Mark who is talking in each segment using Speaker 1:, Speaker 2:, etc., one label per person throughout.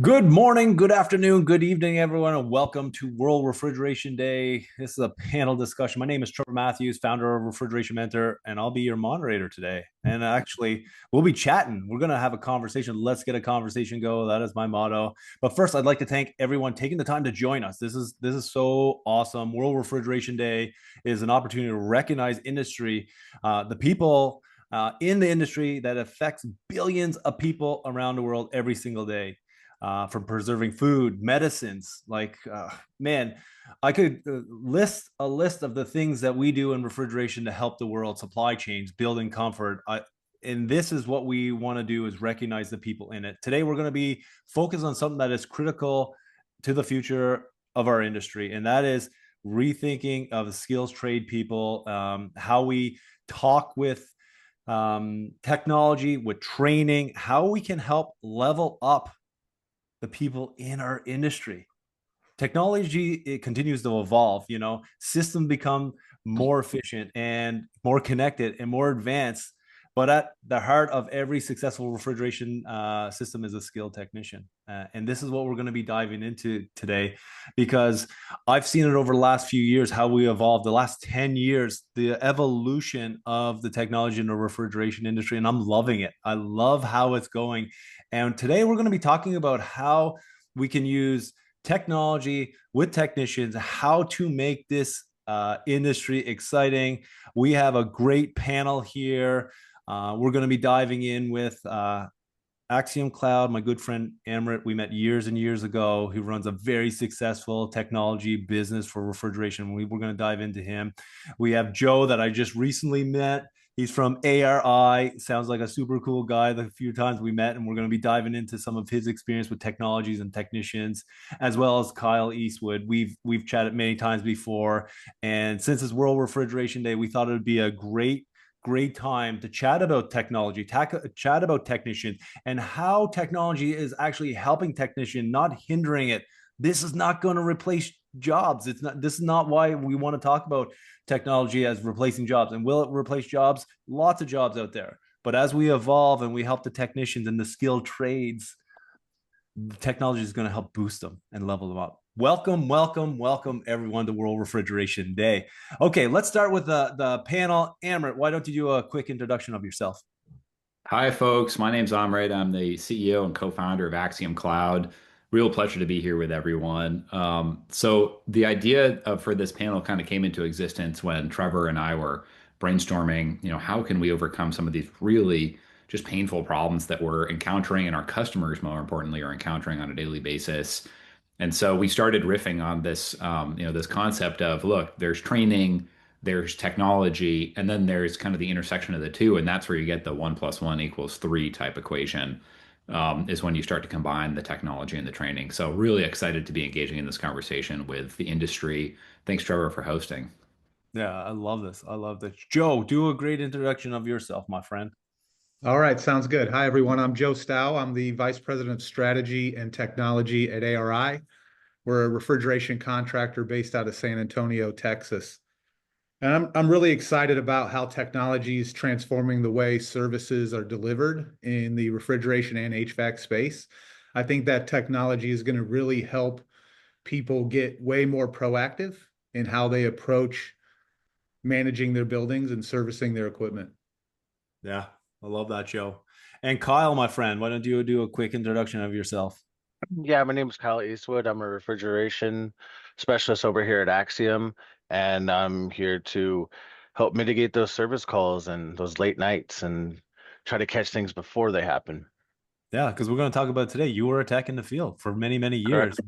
Speaker 1: Good morning, good afternoon, good evening, everyone, and welcome to World Refrigeration Day. This is a panel discussion. My name is Trevor Matthews, founder of Refrigeration Mentor, and I'll be your moderator today. And actually, we'll be chatting. We're going to have a conversation. Let's get a conversation go. That is my motto. But first, I'd like to thank everyone taking the time to join us. This is so awesome. World Refrigeration Day is an opportunity to recognize industry, the people in the industry that affects billions of people around the world every single day, from preserving food, medicines. Man, I could list a list of the things that we do in refrigeration to help the world, supply chains, building comfort. And this is what we want to do, is recognize the people in it. Today, we're going to be focused on something that is critical to the future of our industry, and that is rethinking of the skills trade people, how we talk with technology, with training, how we can help level up the people in our industry. Technology, it continues to evolve. Systems become more efficient and more connected and more advanced, but at the heart of every successful refrigeration system is a skilled technician. And this is what we're going to be diving into today, because I've seen it over the last few years, how we evolved. The last 10 years, the evolution of the technology in the refrigeration industry, and I'm loving it. I love how it's going. And today we're going to be talking about how we can use technology with technicians, how to make this industry exciting. We have a great panel here. We're going to be diving in with Axiom Cloud, my good friend Amrit. We met years and years ago, who runs a very successful technology business for refrigeration. We're going to dive into him. We have Joe, that I just recently met. He's from ARI. Sounds like a super cool guy. The few times we met, and we're going to be diving into some of his experience with technologies and technicians, as well as Kyle Eastwood. We've chatted many times before, and since it's World Refrigeration Day, we thought it would be a great time to chat about technology, chat about technicians, and how technology is actually helping technician, not hindering it. This is not going to replace jobs. It's not. This is not why we want to talk about technology as replacing jobs. And will it replace jobs? Lots of jobs out there. But as we evolve and we help the technicians and the skilled trades, technology is going to help boost them and level them up. Welcome, everyone to World Refrigeration Day. Okay, let's start with the panel. Amrit, why don't you do a quick introduction of yourself?
Speaker 2: Hi, folks. My name's Amrit. I'm the CEO and co-founder of Axiom Cloud. Real pleasure to be here with everyone. So the idea for this panel kind of came into existence when Trevor and I were brainstorming, how can we overcome some of these really just painful problems that we're encountering and our customers, more importantly, are encountering on a daily basis. And so we started riffing on this, this concept of, look, there's training, there's technology, and then there's kind of the intersection of the two, and that's where you get the 1 + 1 = 3 type equation. Is when you start to combine the technology and the training. So really excited to be engaging in this conversation with the industry. Thanks, Trevor, for hosting.
Speaker 1: Yeah, I love this. I love this. Joe, do a great introduction of yourself, my friend.
Speaker 3: All right, sounds good. Hi, everyone. I'm Joe Stow. I'm the Vice President of Strategy and Technology at ARI. We're a refrigeration contractor based out of San Antonio, Texas. And I'm really excited about how technology is transforming the way services are delivered in the refrigeration and HVAC space. I think that technology is going to really help people get way more proactive in how they approach managing their buildings and servicing their equipment.
Speaker 1: Yeah, I love that, Joe. And Kyle, my friend, why don't you do a quick introduction of yourself?
Speaker 4: Yeah, my name is Kyle Eastwood. I'm a refrigeration specialist over here at Axiom, and I'm here to help mitigate those service calls and those late nights and try to catch things before they happen.
Speaker 1: Yeah, because we're going to talk about today. You were a tech in the field for many, many
Speaker 4: Correct.
Speaker 1: years,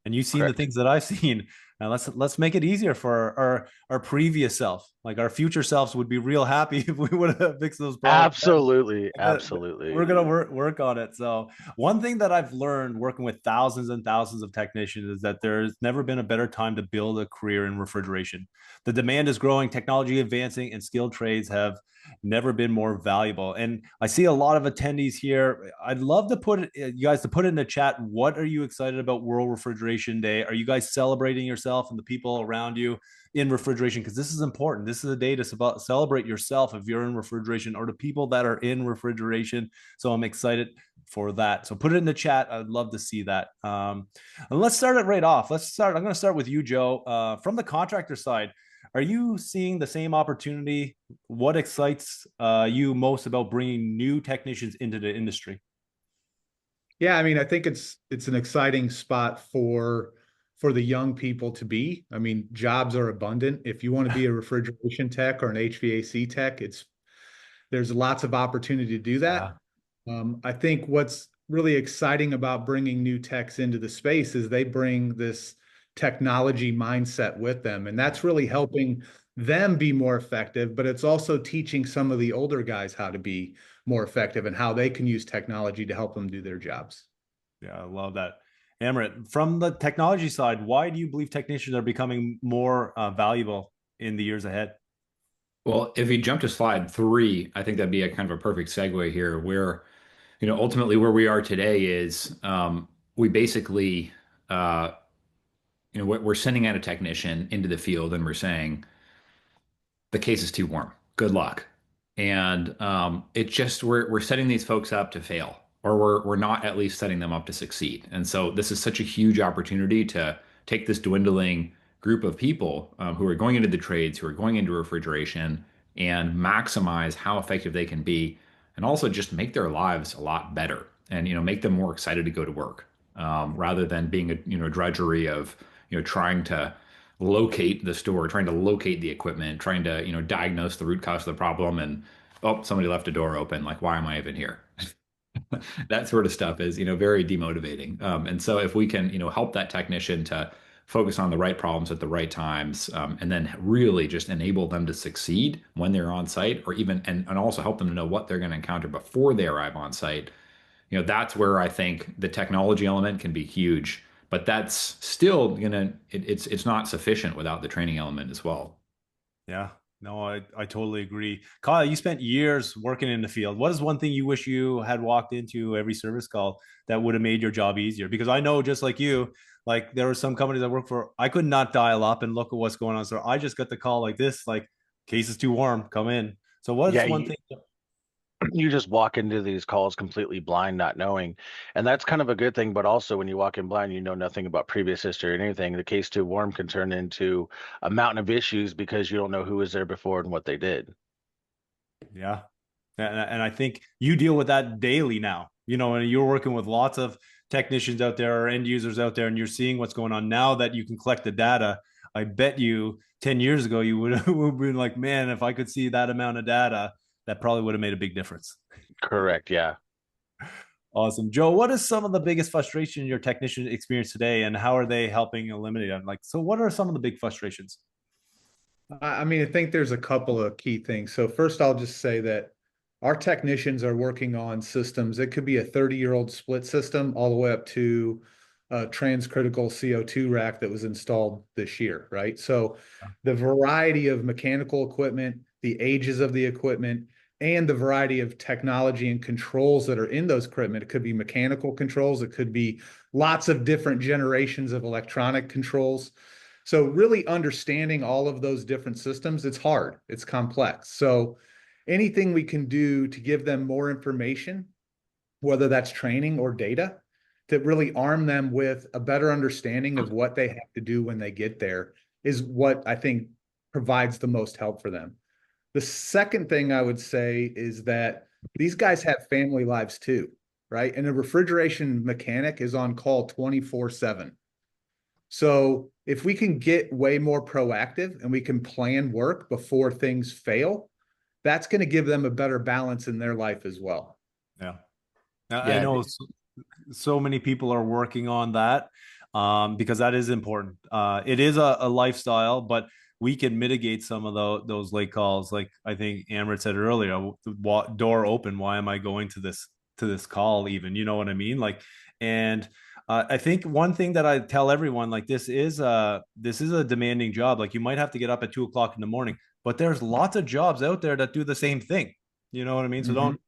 Speaker 1: and you've seen the
Speaker 4: Correct.
Speaker 1: things that I've seen. And let's make it easier for our previous self. Like our future selves would be real happy if we would have fixed those problems.
Speaker 4: Absolutely.
Speaker 1: uh,
Speaker 4: Absolutely.
Speaker 1: we're gonna work on it. So one thing that I've learned working with thousands and thousands of technicians is that there's never been a better time to build a career in refrigeration. The demand is growing, technology advancing, and skilled trades have never been more valuable. And I see a lot of attendees here. I'd love to put it, you guys, to put it in the chat. What are you excited about World Refrigeration Day? Are you guys celebrating yourself and the people around you in refrigeration? Because this is important. This is a day to celebrate yourself if you're in refrigeration, or the people that are in refrigeration. So I'm excited. for that. So put it in the chat. I'd love to see that. And let's start it right off. I'm going to start with you, Joe. From the contractor side, are you seeing the same opportunity? What excites you most about bringing new technicians into the industry?
Speaker 3: Yeah, I mean, I think it's an exciting spot for the young people to be. I mean, jobs are abundant. If you want to be a refrigeration tech or an HVAC tech, there's lots of opportunity to do
Speaker 1: Yeah.
Speaker 3: that. I think what's really exciting about bringing new techs into the space is they bring this technology mindset with them, and that's really helping them be more effective, but it's also teaching some of the older guys how to be more effective and how they can use technology to help them do their jobs.
Speaker 1: Yeah, I love that. Amrit, from the technology side, why do you believe technicians are becoming more valuable in the years ahead?
Speaker 2: Well, if you jump to slide 3, I think that'd be a kind of a perfect segue here where, ultimately where we are today is we basically, we're sending out a technician into the field and we're saying, the case is too warm. Good luck. And it just we're setting these folks up to fail, or we're not at least setting them up to succeed. And so this is such a huge opportunity to take this dwindling group of people who are going into the trades, who are going into refrigeration, and maximize how effective they can be, and also just make their lives a lot better, and make them more excited to go to work, rather than being a drudgery of trying to locate the store, trying to locate the equipment, trying to, diagnose the root cause of the problem. And, oh, somebody left a door open. Like, why am I even here? That sort of stuff is, very demotivating. And so if we can, help that technician to focus on the right problems at the right times, and then really just enable them to succeed when they're on site, or even, and also help them to know what they're going to encounter before they arrive on site, that's where I think the technology element can be huge, but that's still it's not sufficient without the training element as well.
Speaker 1: Yeah, no, I totally agree. Kyle, you spent years working in the field. What is one thing you wish you had walked into every service call that would have made your job easier? Because I know, just like you, like there were some companies I work for, I could not dial up and look at what's going on. So I just got the call like this, like, case is too warm, come in. So what is
Speaker 4: Yeah,
Speaker 1: one thing?
Speaker 4: you just walk into these calls completely blind, not knowing. And that's kind of a good thing. But also, when you walk in blind, you know nothing about previous history or anything. The case too warm can turn into a mountain of issues because you don't know who was there before and what they did.
Speaker 1: Yeah. And I think you deal with that daily now, and you're working with lots of technicians out there or end users out there, and you're seeing what's going on now that you can collect the data. I bet you 10 years ago, you would have been like, man, if I could see that amount of data, that probably would have made a big difference.
Speaker 4: Correct. Yeah.
Speaker 1: Awesome. Joe, what is some of the biggest frustration your technician experience today, and how are they helping eliminate them? Like, so what are some of the big frustrations?
Speaker 3: I mean, I think there's a couple of key things. So first, I'll just say that our technicians are working on systems. It could be a 30-year-old split system all the way up to a transcritical CO2 rack that was installed this year, right? So the variety of mechanical equipment, the ages of the equipment, and the variety of technology and controls that are in those equipment. It could be mechanical controls. It could be lots of different generations of electronic controls. So really understanding all of those different systems, it's hard, it's complex. So anything we can do to give them more information, whether that's training or data, to really arm them with a better understanding of what they have to do when they get there, is what I think provides the most help for them. The second thing I would say is that these guys have family lives too, right? And a refrigeration mechanic is on call 24/7. So if we can get way more proactive and we can plan work before things fail, that's going to give them a better balance in their life as well.
Speaker 1: Yeah. I
Speaker 4: Yeah.
Speaker 1: know so many people are working on that, because that is important. It is a lifestyle, but we can mitigate some of those late calls. Like I think Amrit said earlier, door open. Why am I going to this call even? You know what I mean? Like, and I think one thing that I tell everyone, like this is a demanding job. Like you might have to get up at 2 o'clock in the morning, but there's lots of jobs out there that do the same thing. You know what I mean? So don't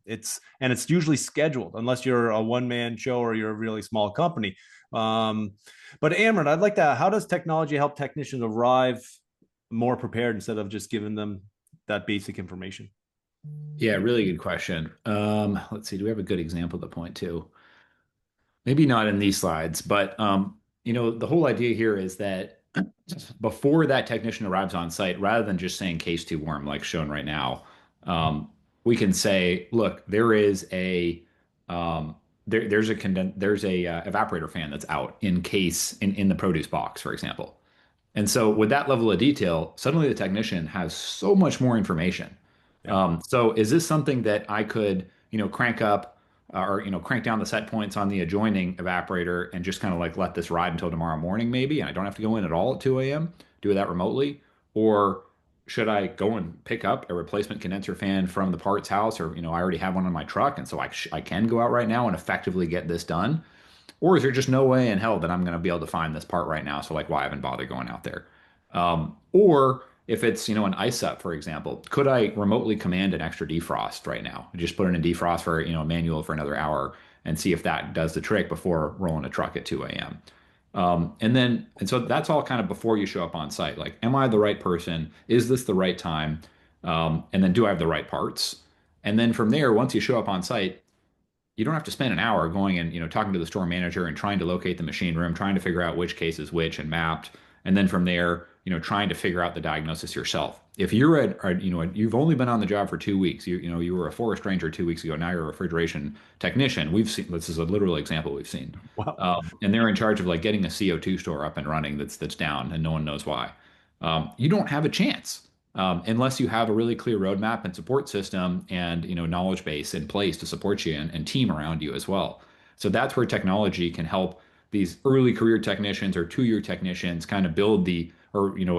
Speaker 1: it's usually scheduled unless you're a one-man show or you're a really small company. But Amron, I'd like to, how does technology help technicians arrive more prepared instead of just giving them that basic information?
Speaker 2: Yeah, really good question. Let's see, do we have a good example to point to? Maybe not in these slides, but the whole idea here is that before that technician arrives on site, rather than just saying case too warm, like shown right now, we can say, look, there is a there's a evaporator fan that's out in case in the produce box, for example. And so with that level of detail, suddenly the technician has so much more information.
Speaker 1: Yeah.
Speaker 2: So is this something that I could, crank up or, crank down the set points on the adjoining evaporator and just kind of like let this ride until tomorrow morning, maybe, and I don't have to go in at all at 2 a.m., do that remotely? Or should I go and pick up a replacement condenser fan from the parts house or, I already have one on my truck. And so I can go out right now and effectively get this done. Or is there just no way in hell that I'm going to be able to find this part right now? So like, why even bother going out there? Or if it's, an ice up, for example, could I remotely command an extra defrost right now? Just put in a defrost for, a manual for another hour and see if that does the trick before rolling a truck at 2 a.m. And so that's all kind of before you show up on site. Like, am I the right person? Is this the right time? And then do I have the right parts? And then from there, once you show up on site, you don't have to spend an hour going and talking to the store manager and trying to locate the machine room, trying to figure out which case is which and mapped, and then from there trying to figure out the diagnosis yourself. If you're you've only been on the job for 2 weeks, you were a forest ranger 2 weeks ago, now you're a refrigeration technician. We've seen this is a literal example we've seen.
Speaker 1: Wow.
Speaker 2: And they're in charge of like getting a CO2 store up and running that's down and no one knows why. You don't have a chance unless you have a really clear roadmap and support system and knowledge base in place to support you and team around you as well. So that's where technology can help these early career technicians or 2-year technicians kind of build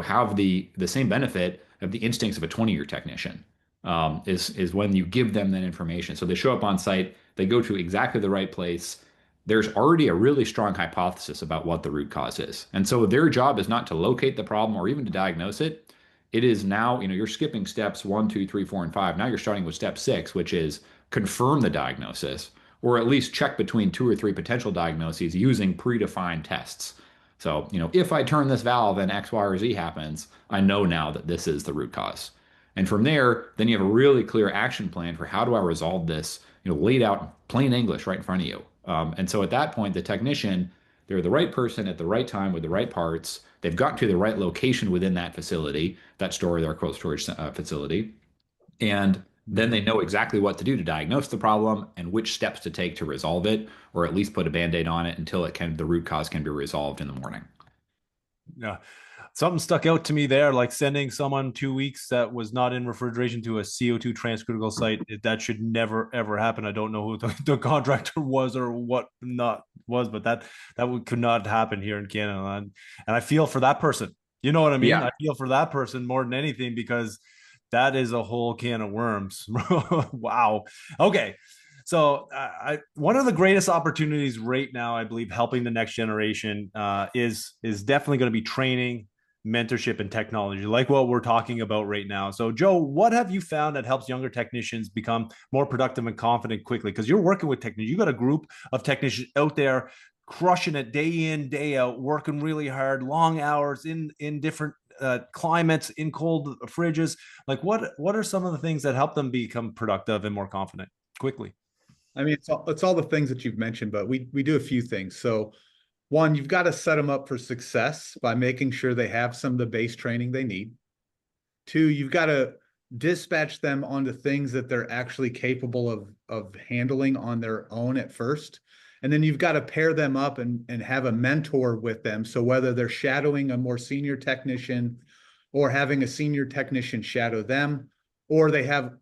Speaker 2: have the same benefit of the instincts of a 20-year technician. Is when you give them that information. So they show up on site, they go to exactly the right place. There's already a really strong hypothesis about what the root cause is. And so their job is not to locate the problem or even to diagnose it. It is now, you're skipping steps 1, 2, 3, 4, and 5. Now you're starting with step 6, which is confirm the diagnosis, or at least check between 2 or 3 potential diagnoses using predefined tests. So, if I turn this valve and X, Y, or Z happens, I know now that this is the root cause. And from there, then you have a really clear action plan for how do I resolve this, laid out in plain English right in front of you. And so at that point, the technician, they're the right person at the right time with the right parts. They've gotten to the right location within that facility, that store, their cold storage facility. And then they know exactly what to do to diagnose the problem and which steps to take to resolve it, or at least put a band-aid on it until the root cause can be resolved in the morning.
Speaker 1: Yeah. Something stuck out to me there, like sending someone 2 weeks that was not in refrigeration to a CO2 transcritical site. That should never, ever happen. I don't know who the contractor was or what not was, but that could not happen here in Canada. And I feel for that person. You know what I mean?
Speaker 2: Yeah.
Speaker 1: I feel for that person more than anything because that is a whole can of worms. Wow. Okay. So one of the greatest opportunities right now, I believe, helping the next generation is definitely going to be training, mentorship, and technology, like what we're talking about right now. So, Joe, what have you found that helps younger technicians become more productive and confident quickly? Because you're working with technicians, you got a group of technicians out there crushing it day in, day out, working really hard, long hours in different climates, in cold fridges. Like, what are some of the things that help them become productive and more confident quickly?
Speaker 3: I mean, it's all the things that you've mentioned, but we do a few things. So one, you've got to set them up for success by making sure they have some of the base training they need. 2, you've got to dispatch them onto things that they're actually capable of handling on their own at first. And then you've got to pair them up and have a mentor with them. So whether they're shadowing a more senior technician or having a senior technician shadow them, or they have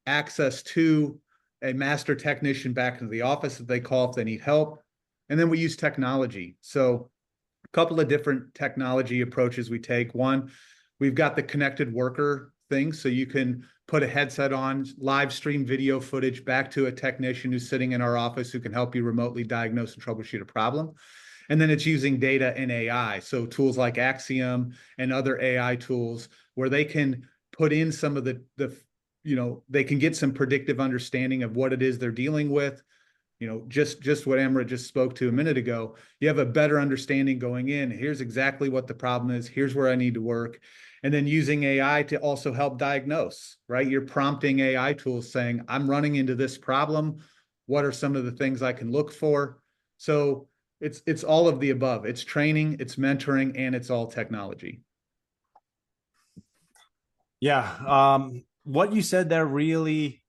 Speaker 3: access to a master technician back into the office that they call if they need help. And then we use technology. So a couple of different technology approaches we take. One, we've got the connected worker thing. So you can put a headset on, live stream video footage back to a technician who's sitting in our office who can help you remotely diagnose and troubleshoot a problem. And then it's using data and AI. So tools like Axiom and other AI tools where they can put in some of the they can get some predictive understanding of what it is they're dealing with. Just what Amrit just spoke to a minute ago. You have a better understanding going in. Here's exactly what the problem is. Here's where I need to work. And then using AI to also help diagnose, right? You're prompting AI tools saying, I'm running into this problem. What are some of the things I can look for? So it's all of the above. It's training, it's mentoring, and it's all technology.
Speaker 1: Yeah. What you said there really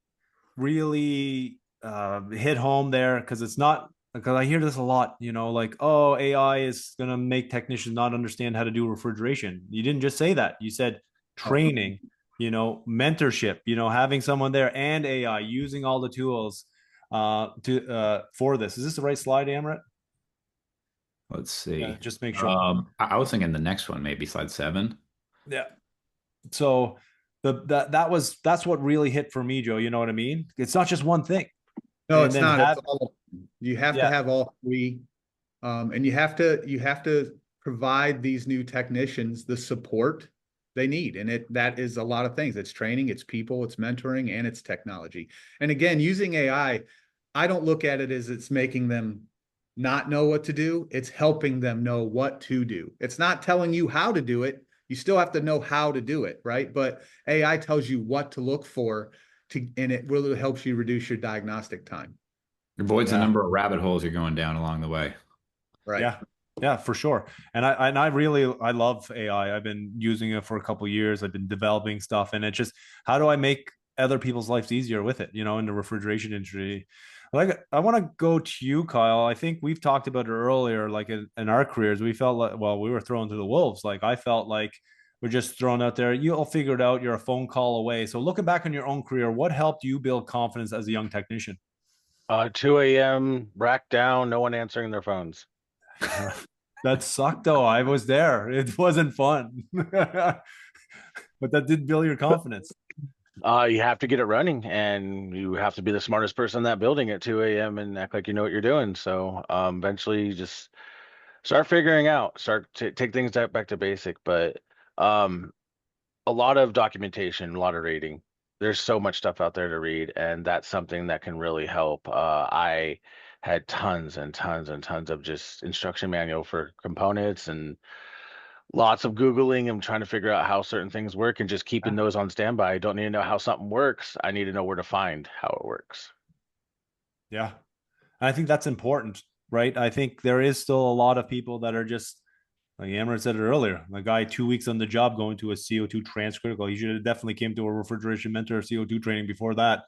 Speaker 1: hit home there, because it's not, because I hear this a lot, like, oh, AI is going to make technicians not understand how to do refrigeration. You didn't just say that. You said
Speaker 3: Oh,
Speaker 1: training, mentorship, having someone there, and AI using all the tools to for this. Is this the right slide, Amrit?
Speaker 2: Let's
Speaker 1: Yeah,
Speaker 2: see.
Speaker 1: just make sure.
Speaker 2: I was thinking the next one, maybe slide 7.
Speaker 1: Yeah. So that's what really hit for me, Joe. You know what I mean? It's not just one thing.
Speaker 3: no,
Speaker 1: And
Speaker 3: it's
Speaker 1: then
Speaker 3: not. It's
Speaker 1: have,
Speaker 3: all. You have to
Speaker 1: yeah,
Speaker 3: have all three, and you have to provide these new technicians the support they need, and that is a lot of things. It's training, it's people, it's mentoring, and it's technology. And again, using AI, I don't look at it as it's making them not know what to do. It's helping them know what to do. It's not telling you how to do it. You still have to know how to do it, right? But AI tells you what to look for and it really helps you reduce your diagnostic time.
Speaker 2: Avoids a
Speaker 1: yeah.
Speaker 2: number of rabbit holes you're going down along the way.
Speaker 3: Right.
Speaker 1: Yeah. Yeah, for sure. And I really I love AI. I've been using it for a couple of years. I've been developing stuff, and it's just, how do I make other people's lives easier with it, in the refrigeration industry. Like, I want to go to you, Kyle. I think we've talked about it earlier, like in our careers, we felt like, well, we were thrown to the wolves. Like, I felt like we're just thrown out there. You'll figure it out. You're a phone call away. So looking back on your own career, what helped you build confidence as a young technician?
Speaker 4: 2 a.m. rack down, no one answering their phones.
Speaker 1: That sucked though. I was there. It wasn't fun. But that did build your confidence.
Speaker 4: You have to get it running, and you have to be the smartest person in that building at 2 a.m. and act like you know what you're doing. So eventually, you just start figuring out, start to take things back to basic. But um, a lot of documentation, a lot of reading. There's so much stuff out there to read, and that's something that can really help. I had tons and tons and tons of just instruction manual for components and lots of Googling and trying to figure out how certain things work and just keeping those on standby. I don't need to know how something works. I need to know where to find how it works.
Speaker 1: Yeah. And I think that's important, right? I think there is still a lot of people that are just, like Amber said it earlier, the guy 2 weeks on the job going to a CO2 transcritical. He should have definitely came to a refrigeration mentor CO2 training before that.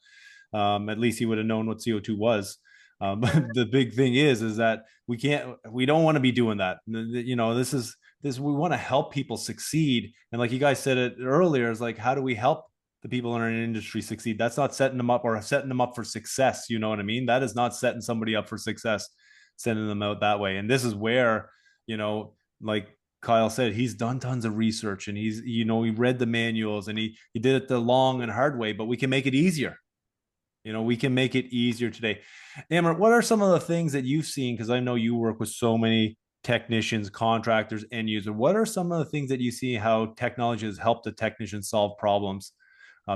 Speaker 1: At least he would have known what CO2 was. The big thing is that we don't want to be doing that. We want to help people succeed. And like you guys said it earlier, is like, how do we help the people in our industry succeed? That's not setting them up or setting them up for success. You know what I mean? That is not setting somebody up for success, sending them out that way. And this is where, like Kyle said, he's done tons of research, and he read the manuals, and he did it the long and hard way, but we can make it easier. We can make it easier today. Amber, what are some of the things that you've seen? Because I know you work with so many technicians, contractors, end users. What are some of the things that you see how technology has helped the technicians solve problems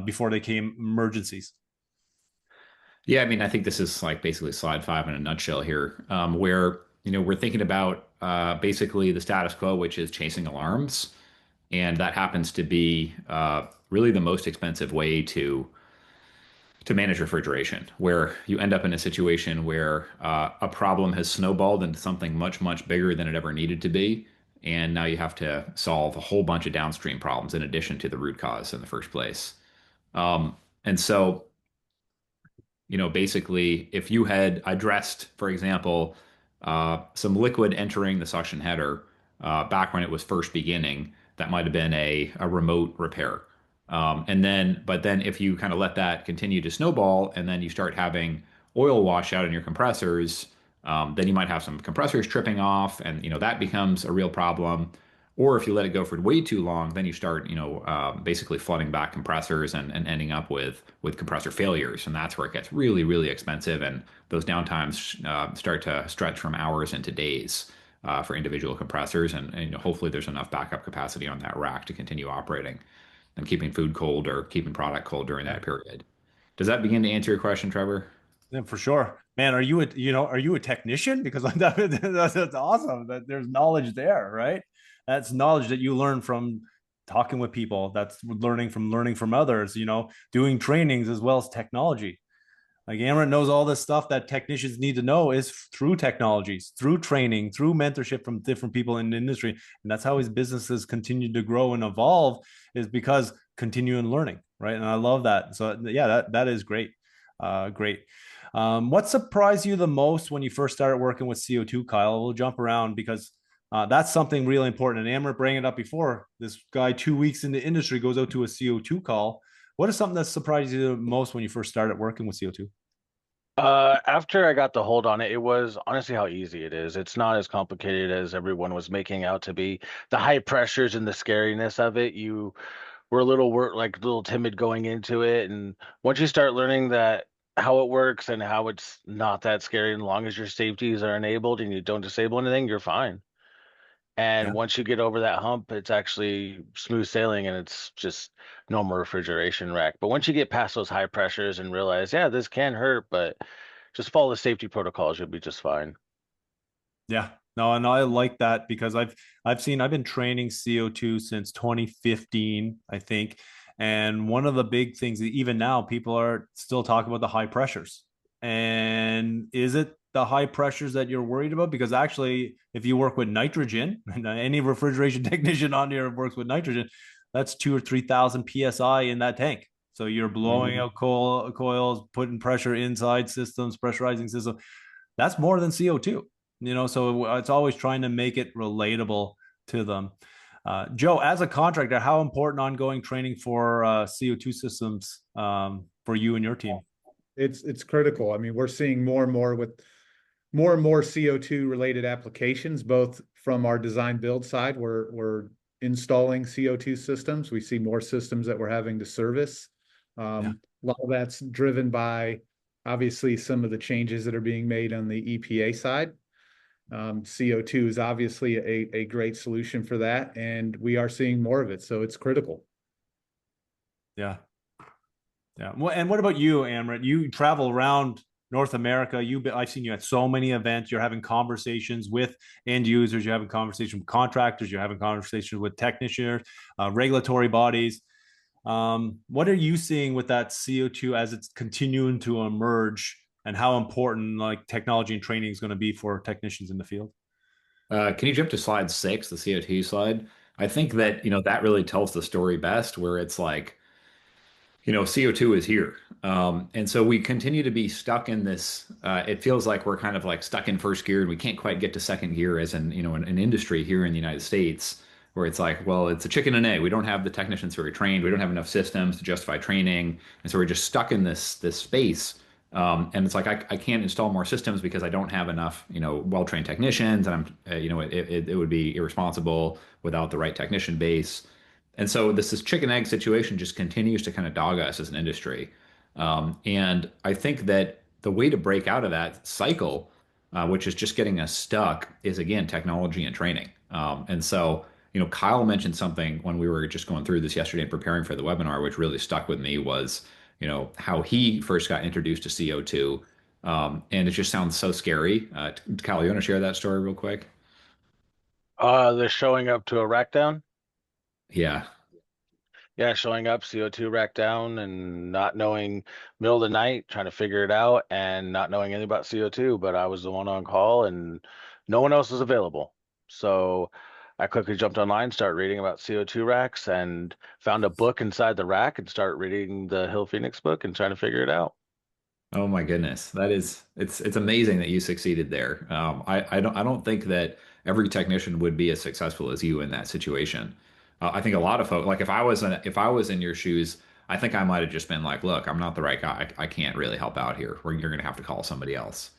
Speaker 1: before they came emergencies?
Speaker 2: Yeah, I mean, I think this is like basically slide 5 in a nutshell here, where we're thinking about basically the status quo, which is chasing alarms, and that happens to be really the most expensive way to manage refrigeration, where you end up in a situation where a problem has snowballed into something much, much bigger than it ever needed to be. And now you have to solve a whole bunch of downstream problems in addition to the root cause in the first place. And so, basically, if you had addressed, for example, some liquid entering the suction header back when it was first beginning, that might have been a remote repair. But then if you kind of let that continue to snowball and then you start having oil wash out in your compressors, then you might have some compressors tripping off, and that becomes a real problem. Or if you let it go for way too long, then you start, basically flooding back compressors and ending up with compressor failures, and that's where it gets really, really expensive, and those downtimes start to stretch from hours into days for individual compressors, and hopefully there's enough backup capacity on that rack to continue operating and keeping food cold or keeping product cold during that period. Does that begin to answer your question, Trevor?
Speaker 1: Yeah, for sure, man. Are you a technician? Because that's awesome that there's knowledge there, right? That's knowledge that you learn from talking with people, that's learning from others, doing trainings as well as technology. Like Amrit knows all this stuff that technicians need to know is through technologies, through training, through mentorship from different people in the industry. And that's how his businesses continue to grow and evolve, is because continuing learning, right? And I love that. So yeah, that is great. Great. What surprised you the most when you first started working with CO2, Kyle? We'll jump around because that's something really important. And Amrit brought it up before. This guy, 2 weeks in the industry, goes out to a CO2 call. What is something that surprised you the most when you first started working with CO2?
Speaker 4: After I got the hold on it, it was honestly how easy it is. It's not as complicated as everyone was making out to be. The high pressures and the scariness of it, you were a little like a little timid going into it, and once you start learning that how it works and how it's not that scary, as long as your safeties are enabled and you don't disable anything, you're fine. And
Speaker 1: Yeah.
Speaker 4: once you get over that hump, it's actually smooth sailing and it's just normal refrigeration rack. But once you get past those high pressures and realize, yeah, this can hurt, but just follow the safety protocols, you'll be just fine.
Speaker 1: Yeah. No, and I like that because I've been training CO2 since 2015, I think. And one of the big things that even now people are still talking about the high pressures. And is it the high pressures that you're worried about? Because actually, if you work with nitrogen, and any refrigeration technician on here works with nitrogen, that's 2 or 3,000 psi in that tank. So you're blowing out coils, putting pressure inside systems, pressurizing systems. That's more than CO2, so it's always trying to make it relatable to them. Joe, as a contractor, how important ongoing training for CO2 systems for you and your team?
Speaker 3: It's critical. I mean, we're seeing more and more with more and more CO2 related applications, both from our design build side, where we're installing CO2 systems. We see more systems that we're having to service.
Speaker 1: Yeah.
Speaker 3: A lot of that's driven by obviously some of the changes that are being made on the EPA side. CO2 is obviously a great solution for that, and we are seeing more of it. So it's critical.
Speaker 1: Yeah. Yeah. And what about you, Amrit? You travel around North America. I've seen you at so many events. You're having conversations with end users. You're having conversations with contractors. You're having conversations with technicians, regulatory bodies. What are you seeing with that CO2 as it's continuing to emerge, and how important like technology and training is going to be for technicians in the field?
Speaker 2: Can you jump to slide 6, the CO2 slide? I think that, that really tells the story best, where it's like, CO2 is here. And so we continue to be stuck in this. It feels like we're kind of like stuck in first gear and we can't quite get to second gear as an industry here in the United States, where it's like, well, it's a chicken and egg. We don't have the technicians who are trained. We don't have enough systems to justify training. And so we're just stuck in this space. And it's like, I can't install more systems because I don't have enough, well-trained technicians. And it would be irresponsible without the right technician base. And so this chicken egg situation just continues to kind of dog us as an industry. And I think that the way to break out of that cycle, which is just getting us stuck, is again technology and training. And so, Kyle mentioned something when we were just going through this yesterday and preparing for the webinar, which really stuck with me was, how he first got introduced to CO2. And it just sounds so scary. Kyle, you want to share that story real quick?
Speaker 4: They're showing up to a rack down.
Speaker 2: Yeah.
Speaker 4: Yeah, showing up, CO2 rack down, and not knowing middle of the night, trying to figure it out, and not knowing anything about CO2. But I was the one on call, and no one else was available. So I quickly jumped online, started reading about CO2 racks, and found a book inside the rack, and start reading the Hill Phoenix book and trying to figure it out.
Speaker 2: Oh my goodness, it's amazing that you succeeded there. I don't think that every technician would be as successful as you in that situation. I think a lot of folks, like if I was in your shoes, I think I might have just been like, look, I'm not the right guy. I can't really help out here. You're going to have to call somebody else.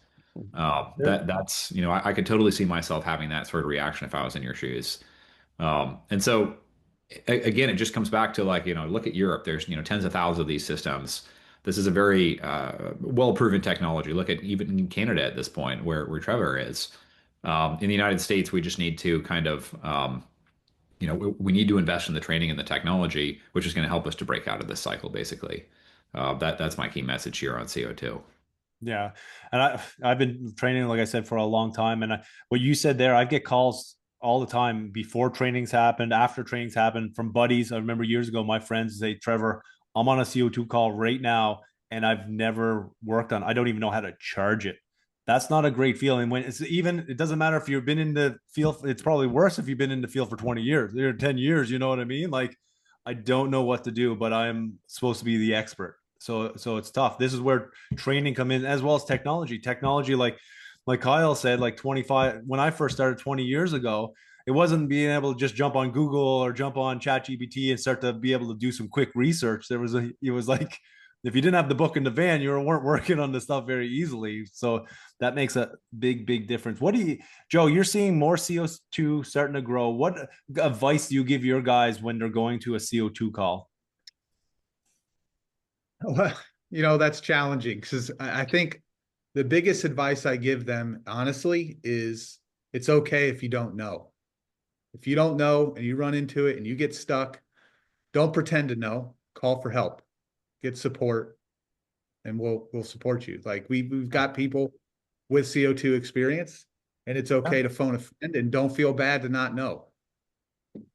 Speaker 2: That's I could totally see myself having that sort of reaction if I was in your shoes. And so again, it just comes back to like, look at Europe. There's, tens of thousands of these systems. This is a very well-proven technology. Look at even in Canada at this point, where Trevor is. In the United States, we just need to kind of, we need to invest in the training and the technology, which is going to help us to break out of this cycle, basically. That's my key message here on CO2.
Speaker 1: Yeah, and I've been training, like I said, for a long time, and what you said there, I get calls all the time before trainings happened, after trainings happened, from buddies. I remember years ago, my friends say, Trevor, I'm on a CO2 call right now, and I've never worked on, I don't even know how to charge it. That's not a great feeling. When it's even, it doesn't matter if you've been in the field. It's probably worse if you've been in the field for 20 years or 10 years. You know what I mean? Like, I don't know what to do, but I'm supposed to be the expert. So it's tough. This is where training come in, as well as technology, like Kyle said, like 25, when I first started 20 years ago, it wasn't being able to just jump on Google or jump on ChatGPT and start to be able to do some quick research. It was like, if you didn't have the book in the van, you weren't working on this stuff very easily. So that makes a big difference. Joe, you're seeing more CO2 starting to grow. What advice do you give your guys when they're going to a CO2 call?
Speaker 3: Well, that's challenging because I think the biggest advice I give them, honestly, is it's okay if you don't know. If you don't know and you run into it and you get stuck, don't pretend to know. Call for help, get support, and we'll support you. Like we've got people with CO2 experience, and it's okay to phone a friend, and don't feel bad to not know.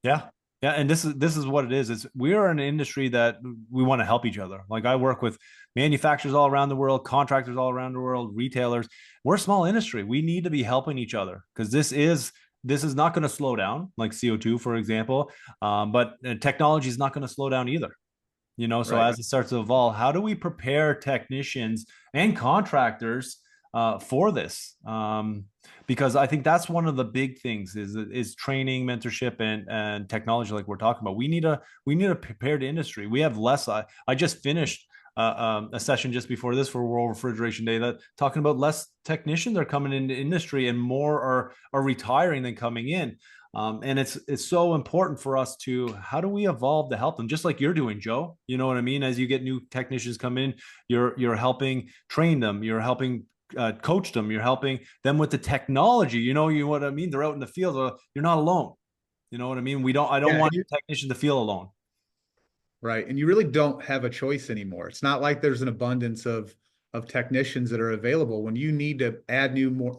Speaker 1: Yeah. Yeah. And this is what it is. We are an industry that we want to help each other. Like, I work with manufacturers all around the world, contractors all around the world, retailers. We're a small industry. We need to be helping each other, because this is not going to slow down, like CO2, for example. But technology is not going to slow down either. So
Speaker 3: Right.
Speaker 1: as it starts to evolve, how do we prepare technicians and contractors for this? Because I think that's one of the big things is training, mentorship, and technology, like we're talking about. We need a prepared industry. We have less. I just finished a session just before this for World Refrigeration Day, that talking about less technicians are coming into industry and more are retiring than coming in. And it's so important for us to, how do we evolve to help them, just like you're doing, Joe? You know what I mean? As you get new technicians come in, you're helping train them, you're helping coach them, you're helping them with the technology. You know what I mean? They're out in the field. You're not alone. You know what I mean? I don't
Speaker 3: Yeah,
Speaker 1: want the technician to feel alone.
Speaker 3: right. And you really don't have a choice anymore. It's not like there's an abundance of technicians that are available. When you need to add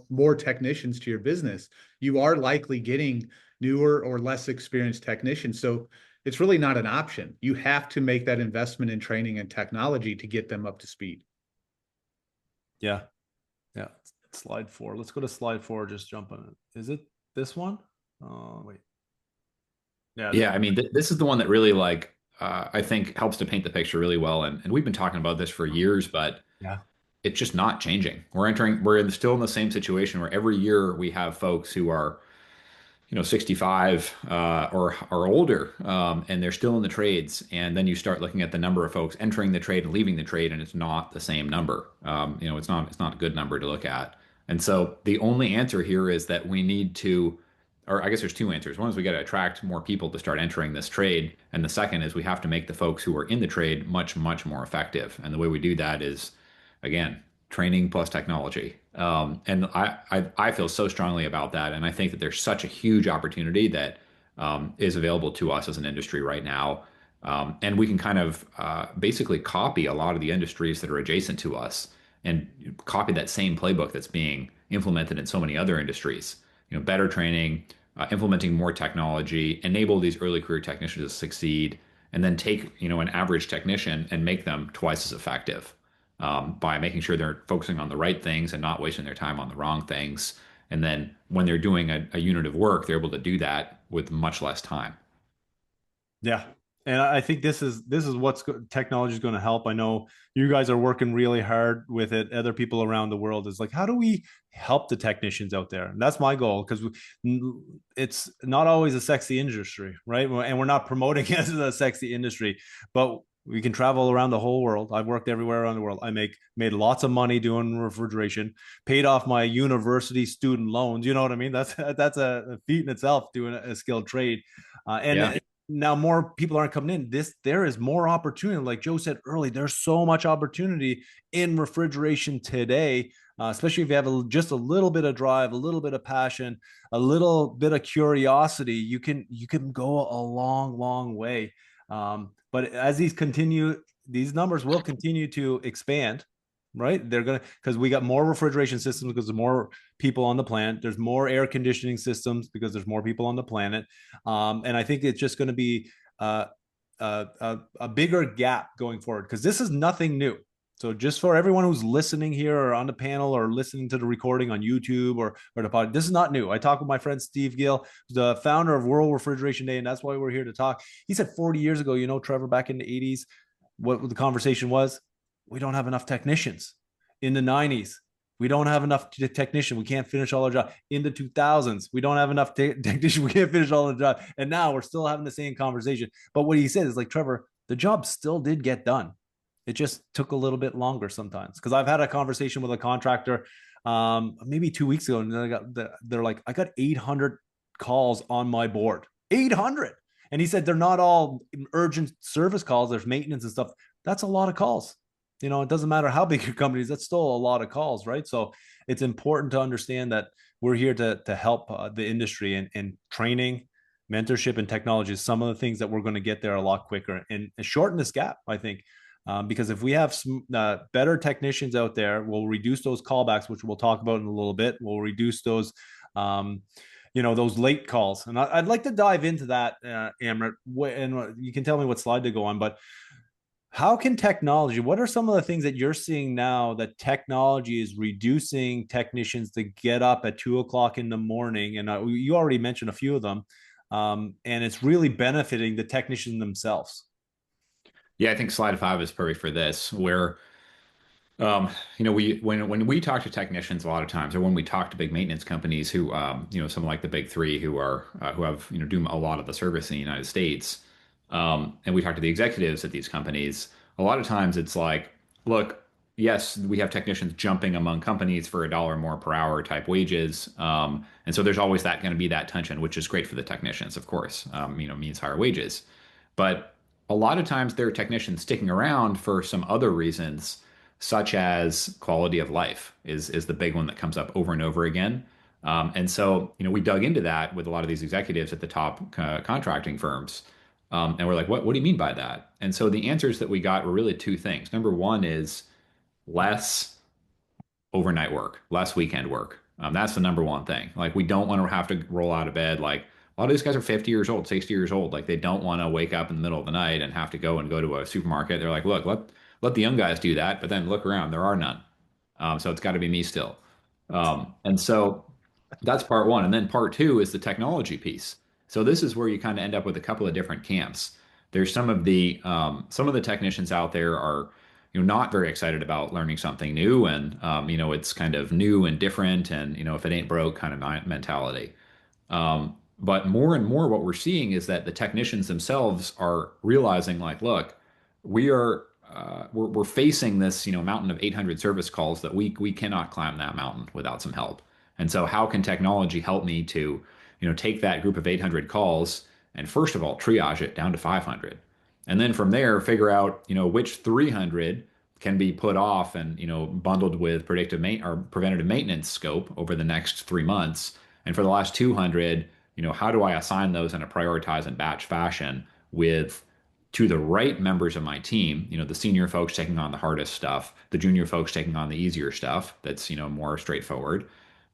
Speaker 3: more technicians to your business, you are likely getting newer or less experienced technicians. So it's really not an option. You have to make that investment in training and technology to get them up to speed.
Speaker 1: Yeah. Yeah. Slide 4. Let's go to slide 4. Just jump on it. Is it this one? Oh, wait. Yeah.
Speaker 2: Yeah, I mean, this is the one that really I think helps to paint the picture really well. And we've been talking about this for years, but
Speaker 1: Yeah.
Speaker 2: it's just not changing. Still in the same situation where every year we have folks who are 65 or older, and they're still in the trades. And then you start looking at the number of folks entering the trade and leaving the trade, and it's not the same number. It's not a good number to look at. And so the only answer here is that we need to, or I guess there's two answers. One is we got to attract more people to start entering this trade, and the second is we have to make the folks who are in the trade much more effective. And the way we do that is, again, training plus technology. And I feel so strongly about that. And I think that there's such a huge opportunity that is available to us as an industry right now. And we can kind of basically copy a lot of the industries that are adjacent to us and copy that same playbook that's being implemented in so many other industries. Better training, implementing more technology, enable these early career technicians to succeed, and then take, an average technician and make them twice as effective by making sure they're focusing on the right things and not wasting their time on the wrong things. And then when they're doing a unit of work, they're able to do that with much less time.
Speaker 1: Yeah. And I think this is technology is going to help. I know you guys are working really hard with it. Other people around the world is like, how do we help the technicians out there? And that's my goal, because it's not always a sexy industry, right? And we're not promoting it as a sexy industry, but we can travel around the whole world. I've worked everywhere around the world. Made lots of money doing refrigeration, paid off my university student loans. You know what I mean? That's a feat in itself, doing a skilled trade. And
Speaker 2: Yeah.
Speaker 1: now more people aren't coming in. There is more opportunity. Like Joe said early, there's so much opportunity in refrigeration today, especially if you have just a little bit of drive, a little bit of passion, a little bit of curiosity. You can go a long way. But as these numbers will continue to expand. right? They're gonna, because we got more refrigeration systems because there's more people on the planet. There's more air conditioning systems because there's more people on the planet, and I think it's just going to be a bigger gap going forward because this is nothing new. So just for everyone who's listening here or on the panel or listening to the recording on YouTube or the pod, this is not new. I talked with my friend Steve Gill, the founder of World Refrigeration Day, and that's why we're here to talk. He said 40 years ago, Trevor, back in the 80s, what the conversation was, we don't have enough technicians. In the 90s, we don't have enough technician. We can't finish all our job. In the 2000s, we don't have enough technician. We can't finish all the job. And now we're still having the same conversation. But what he said is like, Trevor, the job still did get done. It just took a little bit longer sometimes. Because I've had a conversation with a contractor maybe 2 weeks ago, and they're like, I got 800 calls on my board. 800. And he said they're not all urgent service calls. There's maintenance and stuff. That's a lot of calls. It doesn't matter how big your company is. That's still a lot of calls, right? So it's important to understand that we're here to help the industry and training, mentorship, and technology is some of the things that we're going to get there a lot quicker and shorten this gap, I think. Because if we have some better technicians out there, we'll reduce those callbacks, which we'll talk about in a little bit. We'll reduce those, those late calls. And I'd like to dive into that, Amrit, and you can tell me what slide to go on. But how can technology, what are some of the things that you're seeing now that technology is reducing technicians to get up at 2 o'clock in the morning? And you already mentioned a few of them. And it's really benefiting the technicians themselves.
Speaker 2: Yeah, I think slide 5 is perfect for this, where we when we talk to technicians a lot of times, or when we talk to big maintenance companies who some like the big three who are who have do a lot of the service in the United States, and we talk to the executives at these companies, a lot of times it's like, look, yes, we have technicians jumping among companies for $1 more per hour type wages, and so there's always that going to be that tension, which is great for the technicians, of course, means higher wages, but a lot of times there are technicians sticking around for some other reasons, such as quality of life is the big one that comes up over and over again. And so, we dug into that with a lot of these executives at the top contracting firms. And we're like, what do you mean by that? And so the answers that we got were really two things. Number one is less overnight work, less weekend work. That's the number one thing. Like, we don't want to have to roll out of bed. Like, a lot of these guys are 50 years old, 60 years old. Like, they don't want to wake up in the middle of the night and have to go to a supermarket. They're like, look, let the young guys do that, but then look around, there are none. So it's got to be me still. And so that's part one. And then part two is the technology piece. So this is where you kind of end up with a couple of different camps. There's some of the technicians out there are not very excited about learning something new, and it's kind of new and different, and if it ain't broke kind of mentality. But more and more, what we're seeing is that the technicians themselves are realizing, like, look, we're facing this mountain of 800 service calls that we cannot climb that mountain without some help. And so, how can technology help me to take that group of 800 calls and, first of all, triage it down to 500, and then from there figure out which 300 can be put off and bundled with preventative maintenance scope over the next 3 months, and for the last 200, how do I assign those in a prioritize and batch fashion with to the right members of my team, the senior folks taking on the hardest stuff, the junior folks taking on the easier stuff that's more straightforward.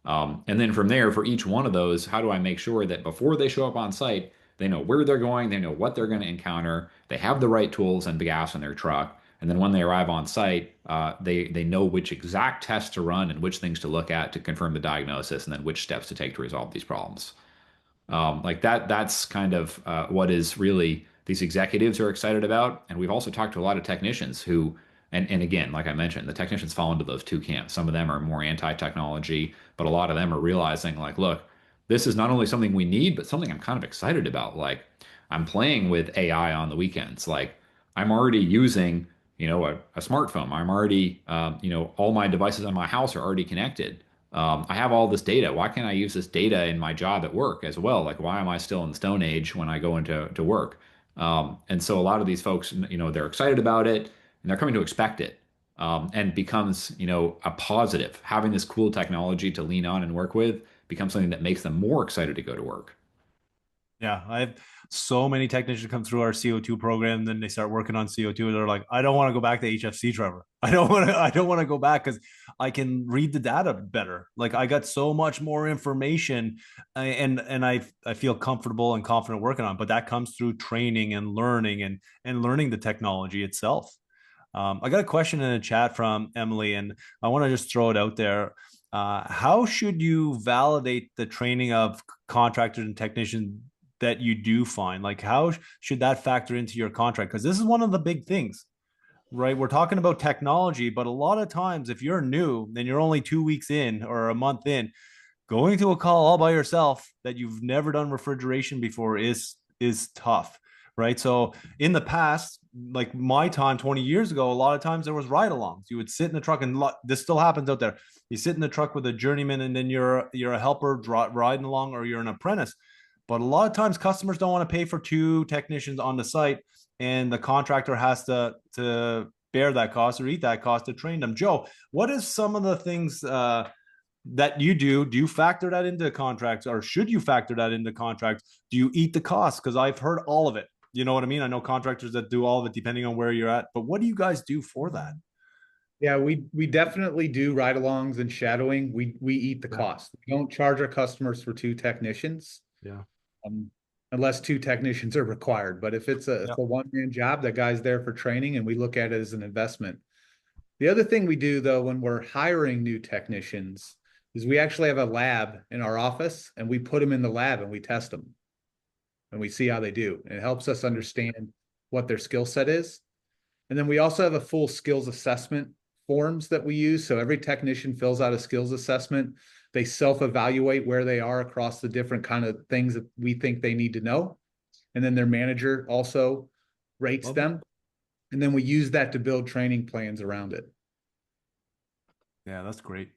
Speaker 2: And then from there, for each one of those, how do I make sure that before they show up on site, they know where they're going, they know what they're going to encounter, they have the right tools and gas in their truck, and then when they arrive on site, they know which exact tests to run and which things to look at to confirm the diagnosis, and then which steps to take to resolve these problems. Like that's kind of what is really these executives are excited about. And we've also talked to a lot of technicians who, and again, like I mentioned, the technicians fall into those two camps. Some of them are more anti-technology, but a lot of them are realizing, like, look, this is not only something we need, but something I'm kind of excited about. Like, I'm playing with AI on the weekends. Like, I'm already using, a smartphone. I'm already, all my devices in my house are already connected. I have all this data. Why can't I use this data in my job at work as well? Like, why am I still in the Stone Age when I go into work? And so a lot of these folks, they're excited about it and they're coming to expect it. And becomes, a positive. Having this cool technology to lean on and work with becomes something that makes them more excited to go to work.
Speaker 1: Yeah, I have so many technicians come through our CO2 program, then they start working on CO2. They're like, I don't want to go back to HFC, Trevor. I don't want to go back because I can read the data better. Like I got so much more information and I feel comfortable and confident working on it. But that comes through training and learning the technology itself. I got a question in the chat from Emily, and I want to just throw it out there. How should you validate the training of contractors and technicians that you do find? Like, how should that factor into your contract? Because this is one of the big things, right? We're talking about technology, but a lot of times, if you're new and you're only 2 weeks in or a month in, going to a call all by yourself that you've never done refrigeration before is tough, right? So in the past, like my time 20 years ago, a lot of times there was ride-alongs. You would sit in the truck, and this still happens out there. You sit in the truck with a journeyman, and then you're a helper riding along, or you're an apprentice. But a lot of times customers don't want to pay for two technicians on the site, and the contractor has to bear that cost or eat that cost to train them. Joe, what is some of the things that you do you factor that into contracts, or should you factor that into contracts? Do you eat the cost? Because I've heard all of it. You know what I mean? I know contractors that do all of it depending on where you're at, but what do you guys do for that?
Speaker 3: Yeah, we definitely do ride-alongs and shadowing. We eat the cost. We don't charge our customers for two technicians,
Speaker 1: Yeah.
Speaker 3: unless two technicians are required. But if it's a one-man job, that guy's there for training, and we look at it as an investment. The other thing we do, though, when we're hiring new technicians, is we actually have a lab in our office, and we put them in the lab and we test them, and we see how they do. And it helps us understand what their skill set is. And then we also have a full skills assessment forms that we use. So every technician fills out a skills assessment. They self-evaluate where they are across the different kind of things that we think they need to know. And then their manager also rates them. And then we use that to build training plans around it.
Speaker 1: Yeah, that's great.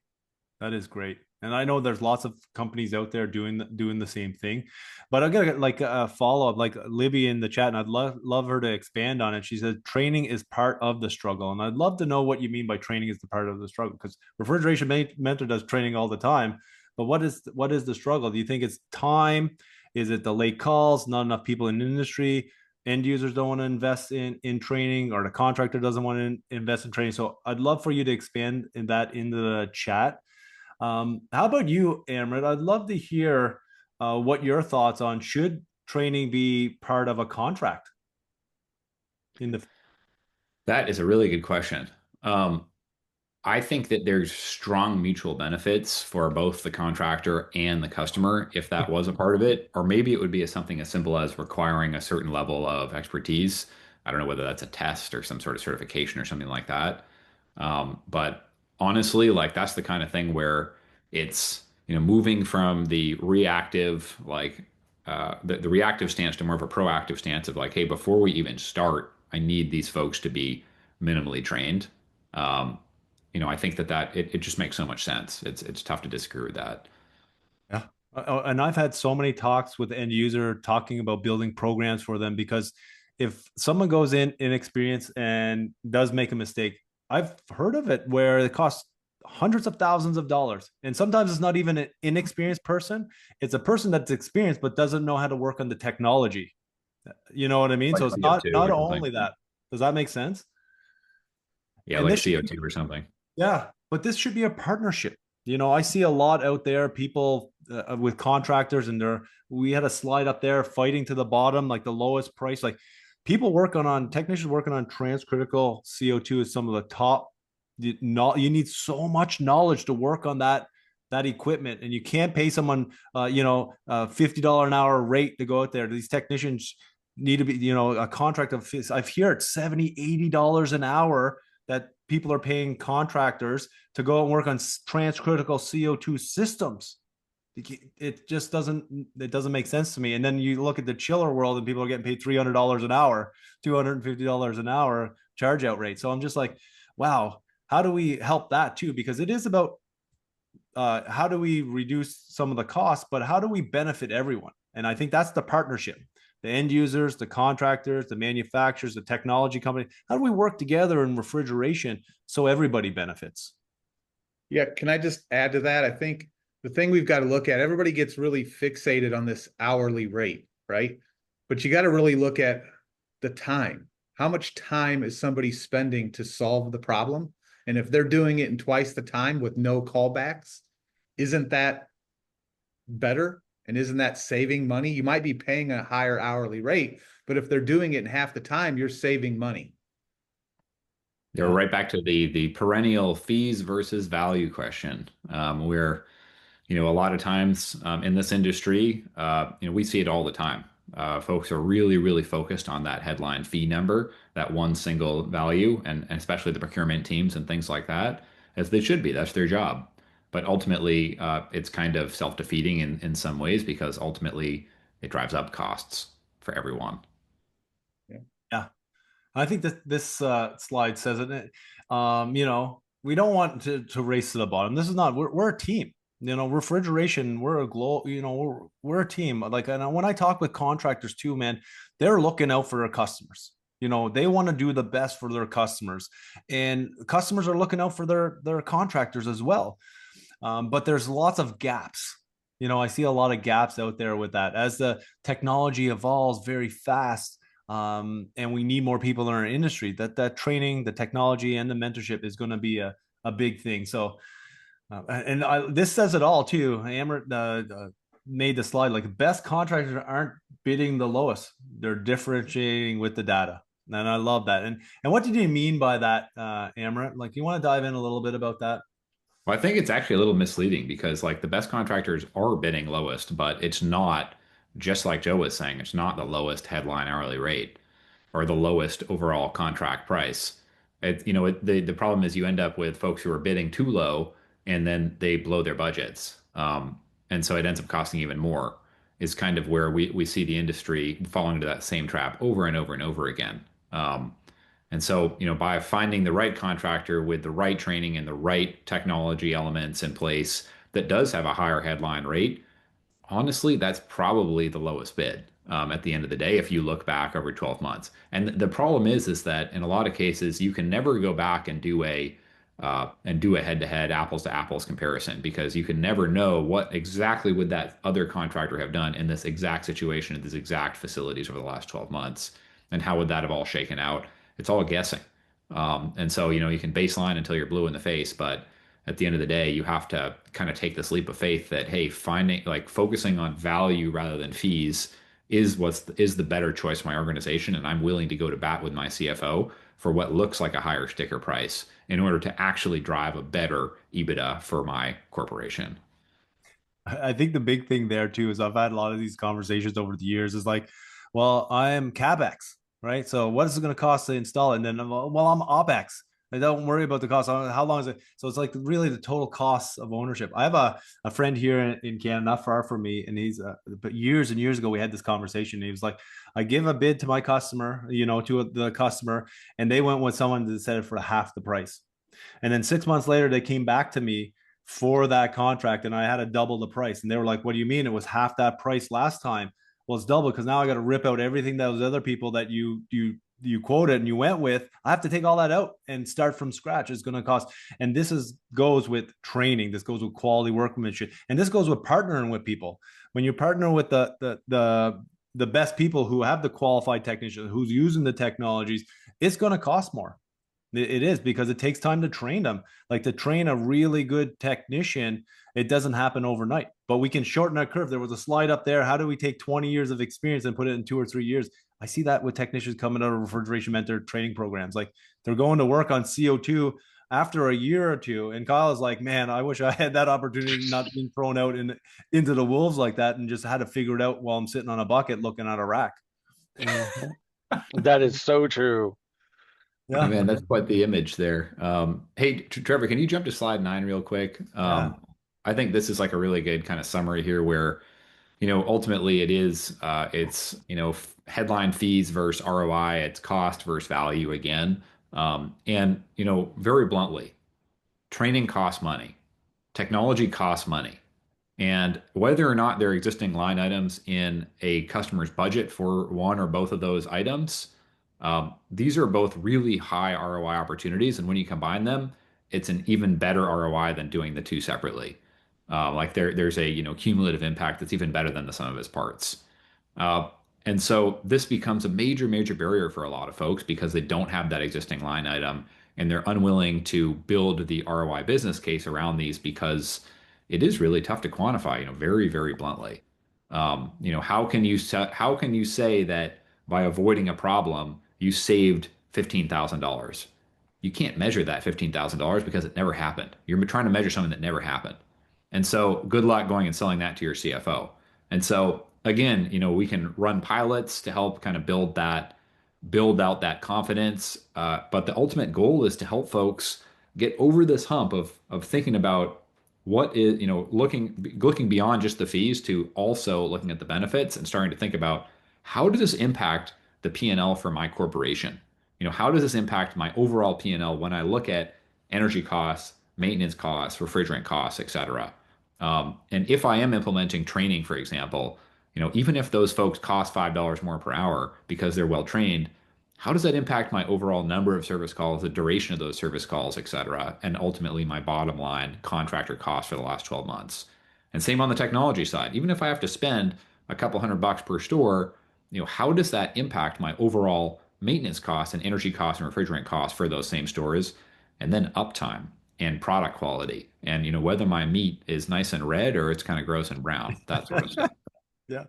Speaker 1: That is great. And I know there's lots of companies out there doing the same thing, but I got like a follow up, like Libby in the chat, and I'd love her to expand on it. She said training is part of the struggle, and I'd love to know what you mean by training is the part of the struggle, because Refrigeration Mentor does training all the time. But what is the struggle? Do you think it's time? Is it the late calls? Not enough people in the industry? End users don't want to invest in training, or the contractor doesn't want to invest in training? So I'd love for you to expand in that into the chat. How about you, Amrit? I'd love to hear what your thoughts on should training be part of a contract in the.
Speaker 2: That is a really good question. I think that there's strong mutual benefits for both the contractor and the customer if that was a part of it, or maybe it would be something as simple as requiring a certain level of expertise. I don't know whether that's a test or some sort of certification or something like that. But honestly, like that's the kind of thing where it's, moving from the reactive, like the reactive stance to more of a proactive stance of like, hey, before we even start, I need these folks to be minimally trained. Um, I think that it just makes so much sense. It's tough to disagree with that.
Speaker 1: Yeah. And I've had so many talks with the end user talking about building programs for them, because if someone goes in inexperienced and does make a mistake, I've heard of it where it costs hundreds of thousands of dollars. And sometimes it's not even an inexperienced person. It's a person that's experienced but doesn't know how to work on the technology. You know what I mean?
Speaker 2: Like
Speaker 1: So it's not
Speaker 2: CO2 or
Speaker 1: only
Speaker 2: something.
Speaker 1: that. Does that make sense?
Speaker 2: Yeah,
Speaker 1: And
Speaker 2: like
Speaker 1: this
Speaker 2: CO2 or something.
Speaker 1: Yeah, but this should be a partnership. I see a lot out there, people with contractors, and we had a slide up there fighting to the bottom, like the lowest price. Like people working on technicians working on transcritical CO2 is some of the top. You need so much knowledge to work on that equipment, and you can't pay someone, $50 an hour rate to go out there. These technicians need to be, a contract of. I've heard $70-$80 an hour that people are paying contractors to go and work on transcritical CO2 systems. It just doesn't make sense to me. And then you look at the chiller world and people are getting paid $300 an hour, $250 an hour charge out rate. So I'm just like, wow, how do we help that too? Because it is about how do we reduce some of the costs, but how do we benefit everyone? And I think that's the partnership. The end users, the contractors, the manufacturers, the technology company. How do we work together in refrigeration so everybody benefits?
Speaker 3: Yeah, can I just add to that? I think the thing we've got to look at, everybody gets really fixated on this hourly rate. right? But you got to really look at the time. How much time is somebody spending to solve the problem? And if they're doing it in twice the time with no callbacks, isn't that better? And isn't that saving money? You might be paying a higher hourly rate, but if they're doing it in half the time, you're saving money.
Speaker 2: They're right back to the perennial fees versus value question, where a lot of times in this industry, we see it all the time. Folks are really, really focused on that headline fee number, that one single value, and especially the procurement teams and things like that, as they should be. That's their job. But ultimately, it's kind of self-defeating in some ways because ultimately it drives up costs for everyone.
Speaker 1: Yeah. I think that this slide says it. We don't want to race to the bottom. This is not. We're a team. Refrigeration. We're a global. We're a team. Like, and when I talk with contractors too, man, they're looking out for their customers. They want to do the best for their customers, and customers are looking out for their contractors as well. But there's lots of gaps. I see a lot of gaps out there with that as the technology evolves very fast. And we need more people in our industry. That training, the technology, and the mentorship is going to be a big thing. So, this says it all too. Amber made the slide like best contractors aren't bidding the lowest; they're differentiating with the data, and I love that. And what did you mean by that, Amber? Like, you want to dive in a little bit about that?
Speaker 2: Well, I think it's actually a little misleading because like the best contractors are bidding lowest, but it's not just like Joe was saying, it's not the lowest headline hourly rate or the lowest overall contract price. The problem is you end up with folks who are bidding too low and then they blow their budgets. And so it ends up costing even more is kind of where we see the industry falling into that same trap over and over and over again. And so, by finding the right contractor with the right training and the right technology elements in place that does have a higher headline rate, honestly, that's probably the lowest bid at the end of the day if you look back over 12 months. And the problem is that in a lot of cases you can never go back and do a head-to-head apples to apples comparison because you can never know what exactly would that other contractor have done in this exact situation at these exact facilities over the last 12 months and how would that have all shaken out. It's all guessing. And so, you can baseline until you're blue in the face, but at the end of the day, you have to kind of take this leap of faith that, hey, focusing on value rather than fees is the better choice for my organization. And I'm willing to go to bat with my CFO for what looks like a higher sticker price in order to actually drive a better EBITDA for my corporation.
Speaker 1: I think the big thing there too is I've had a lot of these conversations over the years is like, well, I'm CapEx, right? So what is it going to cost to install it? And then, well, I'm OpEx. I don't worry about the cost. How long is it? So it's like really the total cost of ownership. I have a friend here in Canada, not far from me, and he's but years and years ago we had this conversation. And he was like, I give a bid to my customer, to the customer, and they went with someone that said it for half the price. And then 6 months later, they came back to me for that contract, and I had to double the price. And they were like, "What do you mean? It was half that price last time." Well, it's double because now I got to rip out everything that was other people that you quoted and you went with. I have to take all that out and start from scratch. It's going to cost. And this goes with training. This goes with quality workmanship, and this goes with partnering with people. When you partner with the best people who have the qualified technicians who's using the technologies, it's going to cost more. It is because it takes time to train them. Like to train a really good technician, it doesn't happen overnight, but we can shorten that curve. There was a slide up there. How do we take 20 years of experience and put it in 2 or 3 years? I see that with technicians coming out of Refrigeration Mentor training programs. Like they're going to work on CO2 after a year or two. And Kyle is like, man, I wish I had that opportunity, not being thrown out into the wolves like that and just had to figure it out while I'm sitting on a bucket looking at a rack.
Speaker 4: That is so true.
Speaker 2: Yeah, man, that's quite the image there. Hey, Trevor, can you jump to slide 9 real quick? I think this is like a really good kind of summary here where, ultimately it's headline fees versus ROI, it's cost versus value again. And, very bluntly, training costs money, technology costs money. And whether or not there are existing line items in a customer's budget for one or both of those items, these are both really high ROI opportunities. And when you combine them, it's an even better ROI than doing the two separately. Like there's a cumulative impact that's even better than the sum of its parts. Uh, and so this becomes a major, major barrier for a lot of folks because they don't have that existing line item and they're unwilling to build the ROI business case around these because it is really tough to quantify, very, very bluntly. How can you say that by avoiding a problem, you saved $15,000? You can't measure that $15,000 because it never happened. You're trying to measure something that never happened. And so good luck going and selling that to your CFO. And so again, we can run pilots to help kind of build out that confidence. But the ultimate goal is to help folks get over this hump of thinking about what is, looking beyond just the fees to also looking at the benefits and starting to think about how does this impact the P&L for my corporation? How does this impact my overall P&L when I look at energy costs, maintenance costs, refrigerant costs, et cetera? And if I am implementing training, for example, even if those folks cost $5 more per hour because they're well trained, how does that impact my overall number of service calls, the duration of those service calls, et cetera, and ultimately my bottom line contractor cost for the last 12 months? And same on the technology side. Even if I have to spend a couple $100 per store, how does that impact my overall maintenance costs and energy costs and refrigerant costs for those same stores? And then uptime and product quality and whether my meat is nice and red or it's kind of gross and brown, that sort of stuff.
Speaker 1: Yeah,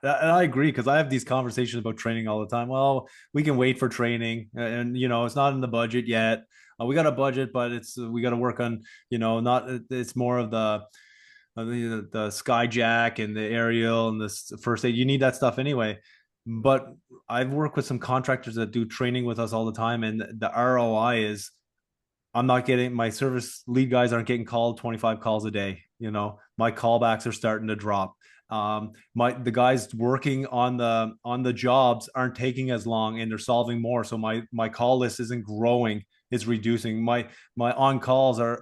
Speaker 1: and I agree because I have these conversations about training all the time. Well, we can wait for training, and it's not in the budget yet. We got a budget, but it's we got to work on not it's more of the skyjack and the aerial and this first aid. You need that stuff anyway. But I've worked with some contractors that do training with us all the time, and the ROI is I'm not getting my service lead guys aren't getting called 25 calls a day. My callbacks are starting to drop. The guys working on the jobs aren't taking as long and they're solving more. So my call list isn't growing, it's reducing. My on calls are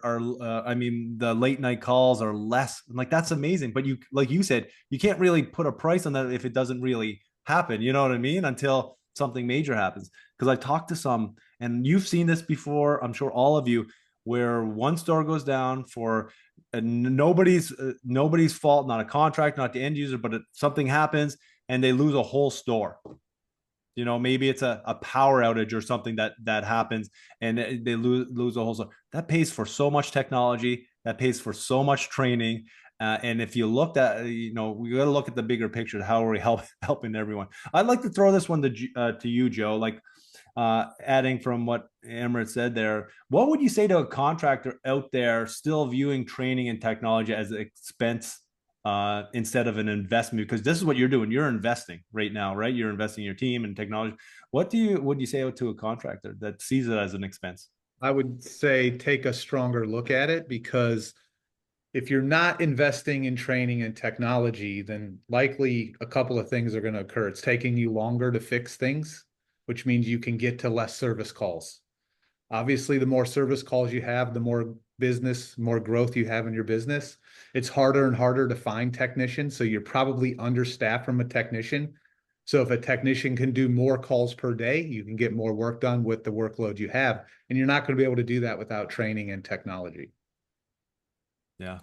Speaker 1: I mean the late night calls are less. I'm like that's amazing. But you like you said, you can't really put a price on that if it doesn't really happen. You know what I mean? Until something major happens. Because I talked to some, and you've seen this before, I'm sure all of you, where one store goes down for nobody's fault, not a contract, not the end user, but something happens and they lose a whole store. Maybe it's a power outage or something that happens and they lose a whole store. That pays for so much technology, that pays for so much training. And if you looked at, we got to look at the bigger picture. How are we helping everyone? I'd like to throw this one to you, Joe. Like adding from what Amrit said there, what would you say to a contractor out there still viewing training and technology as an expense instead of an investment? Because this is what you're doing. You're investing right now, right? You're investing in your team and technology. What would you say to a contractor that sees it as an expense?
Speaker 3: I would say take a stronger look at it because if you're not investing in training and technology, then likely a couple of things are going to occur. It's taking you longer to fix things, which means you can get to less service calls. Obviously, the more service calls you have, the more business, more growth you have in your business. It's harder and harder to find technicians. So you're probably understaffed from a technician. So if a technician can do more calls per day, you can get more work done with the workload you have. And you're not going to be able to do that without training and technology.
Speaker 1: Yeah.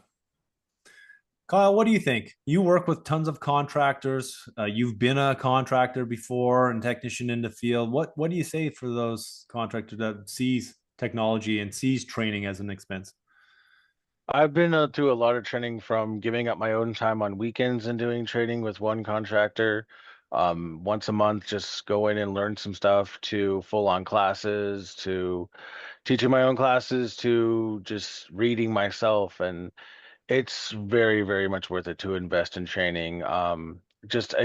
Speaker 1: Kyle, what do you think? You work with tons of contractors. You've been a contractor before and technician in the field. What do you say for those contractors that sees technology and sees training as an expense?
Speaker 4: I've been through a lot of training, from giving up my own time on weekends and doing training with one contractor, once a month, just go in and learn some stuff, to full on classes, to teaching my own classes, to just reading myself. And it's very, very much worth it to invest in training. Just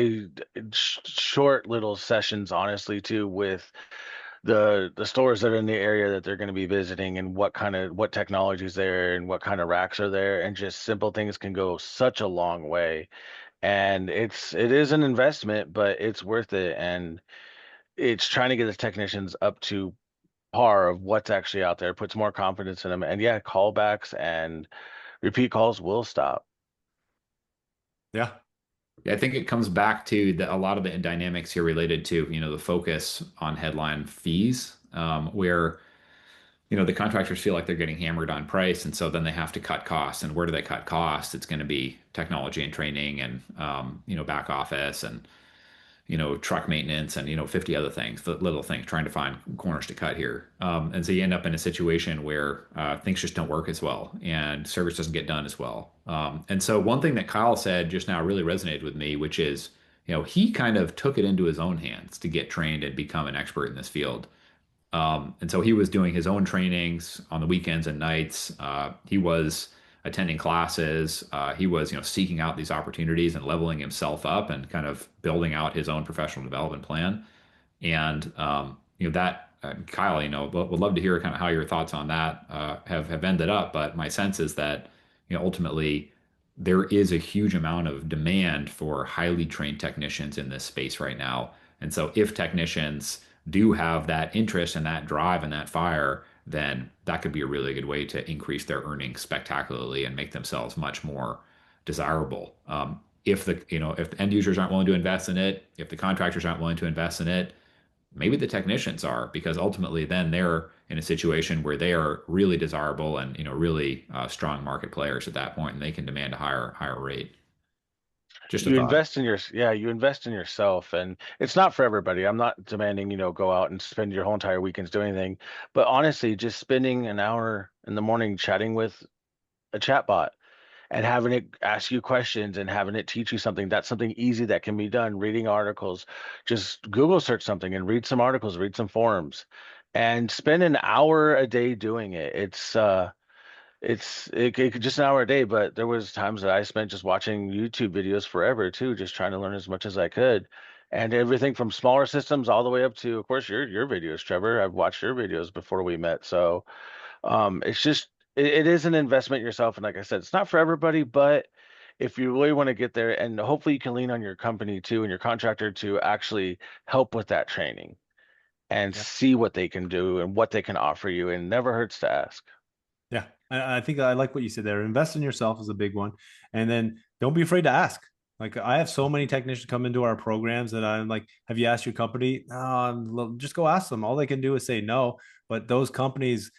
Speaker 4: short little sessions, honestly, too, with the stores that are in the area that they're going to be visiting, and what technology is there and what kind of racks are there, and just simple things can go such a long way. And it is an investment, but it's worth it. And it's trying to get the technicians up to par of what's actually out there, puts more confidence in them. And yeah, callbacks and repeat calls will stop.
Speaker 1: Yeah.
Speaker 2: Yeah, I think it comes back to a lot of the dynamics here related to, the focus on headline fees, where, the contractors feel like they're getting hammered on price. And so then they have to cut costs. And where do they cut costs? It's going to be technology and training and, back office. And truck maintenance and 50 other things, the little things, trying to find corners to cut here. And so you end up in a situation where things just don't work as well and service doesn't get done as well. And so one thing that Kyle said just now really resonated with me, which is, he kind of took it into his own hands to get trained and become an expert in this field. And so he was doing his own trainings on the weekends and nights. He was attending classes. He was, seeking out these opportunities and leveling himself up and kind of building out his own professional development plan. And that Kyle, would love to hear kind of how your thoughts on that have ended up. But my sense is that ultimately there is a huge amount of demand for highly trained technicians in this space right now. And so if technicians do have that interest and that drive and that fire, then that could be a really good way to increase their earnings spectacularly and make themselves much more desirable. If the end users aren't willing to invest in it, if the contractors aren't willing to invest in it, maybe the technicians are, because ultimately then they're in a situation where they are really desirable and really strong market players at that point, and they can demand a higher rate. Just a
Speaker 4: You
Speaker 2: thought.
Speaker 4: invest in you invest in yourself, and it's not for everybody. I'm not demanding, go out and spend your whole entire weekends doing anything, but honestly, just spending an hour in the morning chatting with a chatbot and having it ask you questions and having it teach you something, that's something easy that can be done. Reading articles, just Google search something and read some articles, read some forums, and spend an hour a day doing it. It could just an hour a day, but there was times that I spent just watching YouTube videos forever too, just trying to learn as much as I could. And everything from smaller systems all the way up to, of course, your videos, Trevor. I've watched your videos before we met. So it's just it is an investment in yourself. And like I said, it's not for everybody, but if you really want to get there, and hopefully you can lean on your company too and your contractor to actually help with that training and
Speaker 1: Yeah.
Speaker 4: see what they can do and what they can offer you. And it never hurts to ask.
Speaker 1: Yeah. I think I like what you said there. Invest in yourself is a big one. And then don't be afraid to ask. Like I have so many technicians come into our programs that I'm like, have you asked your company? Just go ask them. All they can do is say no. But those companies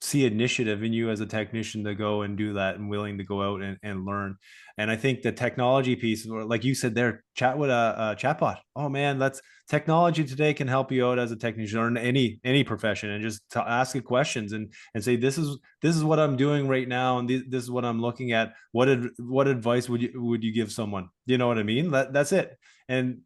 Speaker 1: see initiative in you as a technician to go and do that and willing to go out and learn. And I think the technology piece, like you said there, chat with a chatbot. Oh man, that's technology today can help you out as a technician or in any profession, and just to ask it questions and say this is what I'm doing right now, and this is what I'm looking at. What advice would you give someone? You know what I mean? That's it. And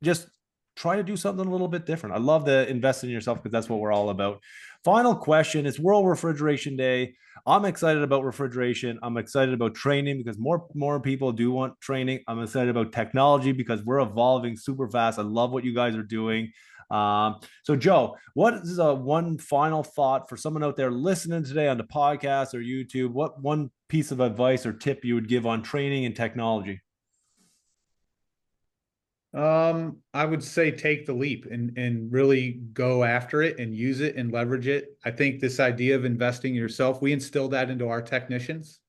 Speaker 1: just try to do something a little bit different. I love to invest in yourself because that's what we're all about. Final question. It's World Refrigeration Day. I'm excited about refrigeration. I'm excited about training because more people do want training. I'm excited about technology because we're evolving super fast. I love what you guys are doing. So Joe, what is one final thought for someone out there listening today on the podcast or YouTube? What one piece of advice or tip you would give on training and technology?
Speaker 3: I would say take the leap and really go after it and use it and leverage it. I think this idea of investing in yourself, we instill that into our technicians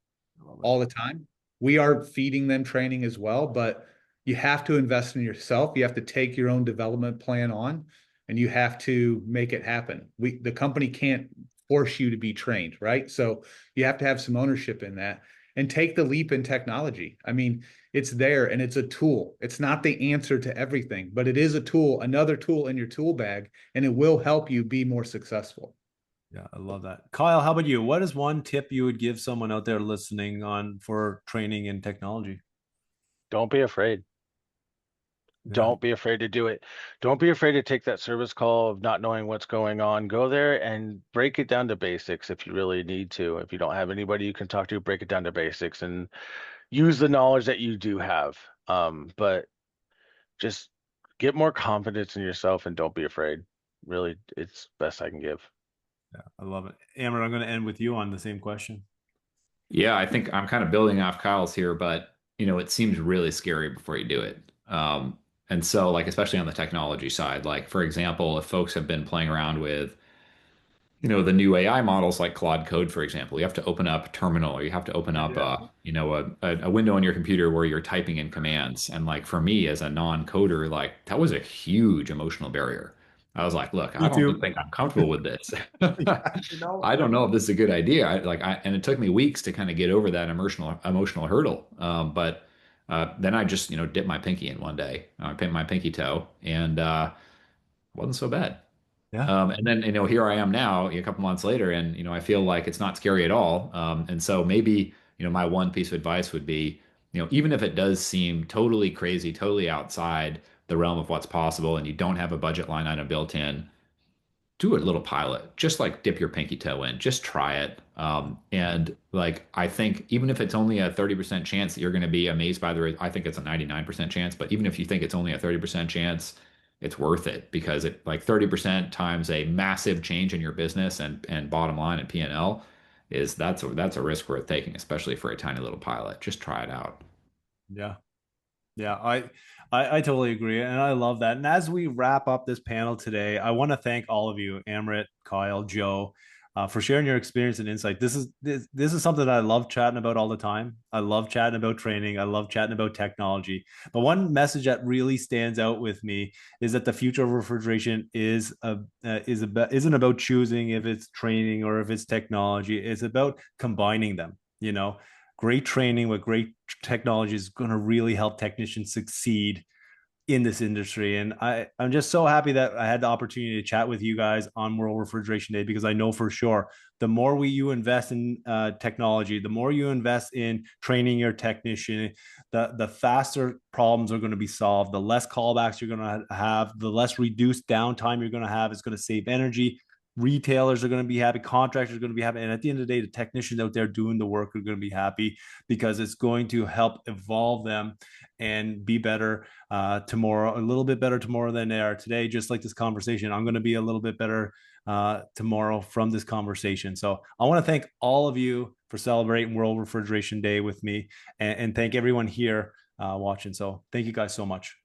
Speaker 3: all the time. We are feeding them training as well, but you have to invest in yourself. You have to take your own development plan on, and you have to make it happen. The company can't force you to be trained, right? So you have to have some ownership in that and take the leap in technology. I mean, it's there and it's a tool. It's not the answer to everything, but it is a tool, another tool in your tool bag, and it will help you be more successful.
Speaker 1: Yeah, I love that. Kyle, how about you? What is one tip you would give someone out there listening on for training in technology?
Speaker 4: Don't be afraid.
Speaker 1: Yeah.
Speaker 4: Don't be afraid to do it. Don't be afraid to take that service call of not knowing what's going on. Go there and break it down to basics if you really need to. If you don't have anybody you can talk to, break it down to basics and use the knowledge that you do have. But just get more confidence in yourself and don't be afraid. Really, it's best I can give.
Speaker 1: Yeah, I love it. Amber, I'm going to end with you on the same question.
Speaker 2: Yeah, I think I'm kind of building off Kyle's here, but it seems really scary before you do it. And so like especially on the technology side, like for example, if folks have been playing around with the new AI models like Claude Code, for example, you have to open up Terminal, or you have to open up,
Speaker 1: Yeah.
Speaker 2: a window on your computer where you're typing in commands. And like for me as a non-coder, like that was a huge emotional barrier. I was like, look,
Speaker 1: Me
Speaker 2: I don't
Speaker 1: too.
Speaker 2: think I'm comfortable with this.
Speaker 1: Yeah, you know,
Speaker 2: I don't know if this is a good idea. And it took me weeks to kind of get over that emotional hurdle. But Then I just, dip my pinky in one day, my pinky toe, and wasn't so bad.
Speaker 1: Yeah.
Speaker 2: And then, here I am now, a couple months later, and, I feel like it's not scary at all. And so maybe, my one piece of advice would be, even if it does seem totally crazy, totally outside the realm of what's possible, and you don't have a budget line item built in, do a little pilot. Just like dip your pinky toe in, just try it. And like, I think even if it's only a 30% chance that you're going to be amazed by I think it's a 99% chance, but even if you think it's only a 30% chance, it's worth it because it like 30% times a massive change in your business and bottom line and P&L that's a risk worth taking, especially for a tiny little pilot. Just try it out.
Speaker 1: Yeah. Yeah, I totally agree, and I love that. And as we wrap up this panel today, I want to thank all of you, Amrit, Kyle, Joe, for sharing your experience and insight. This is something that I love chatting about all the time. I love chatting about training. I love chatting about technology. But one message that really stands out with me is that the future of refrigeration isn't about choosing if it's training or if it's technology. It's about combining them. Great training with great technology is going to really help technicians succeed in this industry. And I'm just so happy that I had the opportunity to chat with you guys on World Refrigeration Day, because I know for sure the more you invest in technology, the more you invest in training your technician, the faster problems are going to be solved, the less callbacks you're going to have, the less reduced downtime you're going to have. It's going to save energy. Retailers are going to be happy, contractors are going to be happy, and at the end of the day, the technicians out there doing the work are going to be happy, because it's going to help evolve them and be better tomorrow, a little bit better tomorrow than they are today. Just like this conversation, I'm going to be a little bit better tomorrow from this conversation. So I want to thank all of you for celebrating World Refrigeration Day with me, and thank everyone here watching. So thank you guys so much.